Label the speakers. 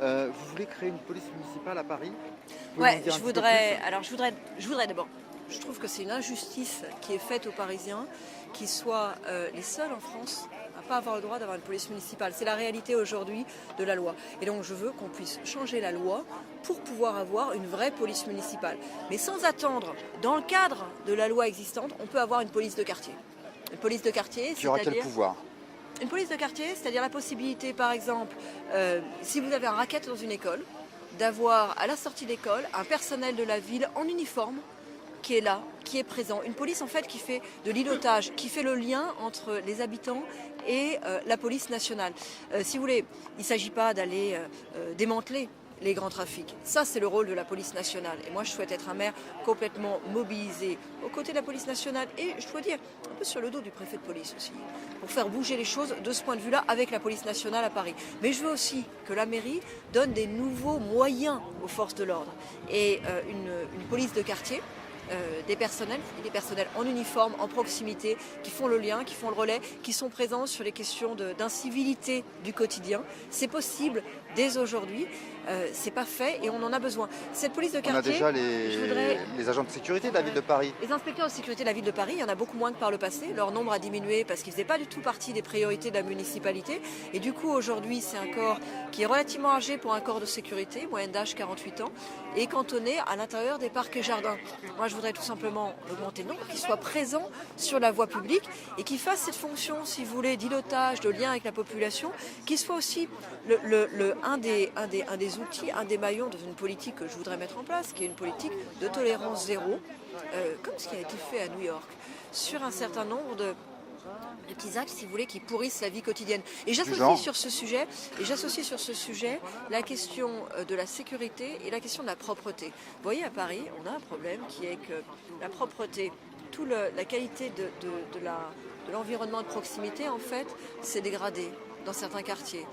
Speaker 1: Vous voulez créer une police municipale à Paris? Vous pouvez m'en
Speaker 2: Ouais,
Speaker 1: dire un
Speaker 2: je
Speaker 1: petit peu
Speaker 2: voudrais.
Speaker 1: plus?
Speaker 2: Alors, je voudrais d'abord. Je trouve que c'est une injustice qui est faite aux Parisiens, qui soient les seuls en France à ne pas avoir le droit d'avoir une police municipale. C'est la réalité aujourd'hui de la loi. Et donc, je veux qu'on puisse changer la loi pour pouvoir avoir une vraie police municipale. Mais sans attendre, dans le cadre de la loi existante, on peut avoir une police de quartier. Une police de quartier,
Speaker 1: Qui aura quel
Speaker 2: c'est-à-dire
Speaker 1: pouvoir?
Speaker 2: une police de quartier, c'est-à-dire la possibilité, par exemple, si vous avez un racket dans une école, d'avoir à la sortie d'école un personnel de la ville en uniforme qui est là, qui est présent. Une police en fait qui fait de l'îlotage, qui fait le lien entre les habitants et la police nationale. Si vous voulez, il ne s'agit pas d'aller démanteler les grands trafics. Ça, c'est le rôle de la police nationale. Et moi, je souhaite être un maire complètement mobilisé aux côtés de la police nationale et, je dois dire, un peu sur le dos du préfet de police aussi, pour faire bouger les choses de ce point de vue-là avec la police nationale à Paris. Mais je veux aussi que la mairie donne des nouveaux moyens aux forces de l'ordre. Et une police de quartier, des personnels en uniforme, en proximité, qui font le lien, qui font le relais, qui sont présents sur les questions d'incivilité du quotidien. C'est possible dès aujourd'hui, c'est pas fait et on en a besoin. Cette police de
Speaker 1: On a
Speaker 2: quartier,
Speaker 1: déjà
Speaker 2: je voudrais...
Speaker 1: les agents de sécurité de la ville de Paris.
Speaker 2: Les inspecteurs de sécurité de la ville de Paris, il y en a beaucoup moins que par le passé. Leur nombre a diminué parce qu'ils ne faisaient pas du tout partie des priorités de la municipalité. Et du coup, aujourd'hui, c'est un corps qui est relativement âgé pour un corps de sécurité, moyenne d'âge 48 ans, et cantonné à l'intérieur des parcs et jardins. Moi, je voudrais tout simplement augmenter le nombre, qu'ils soient présents sur la voie publique et qu'ils fassent cette fonction, si vous voulez, d'îlotage, de lien avec la population, qui soit aussi un des outils, un des maillons dans une politique que je voudrais mettre en place, qui est une politique de tolérance zéro, comme ce qui a été fait à New York, sur un certain nombre de petits actes, si vous voulez, qui pourrissent la vie quotidienne. Et j'associe sur ce sujet la question de la sécurité et la question de la propreté. Vous voyez, à Paris, on a un problème qui est que la propreté, la qualité de l'environnement de proximité, en fait, s'est dégradée dans certains quartiers.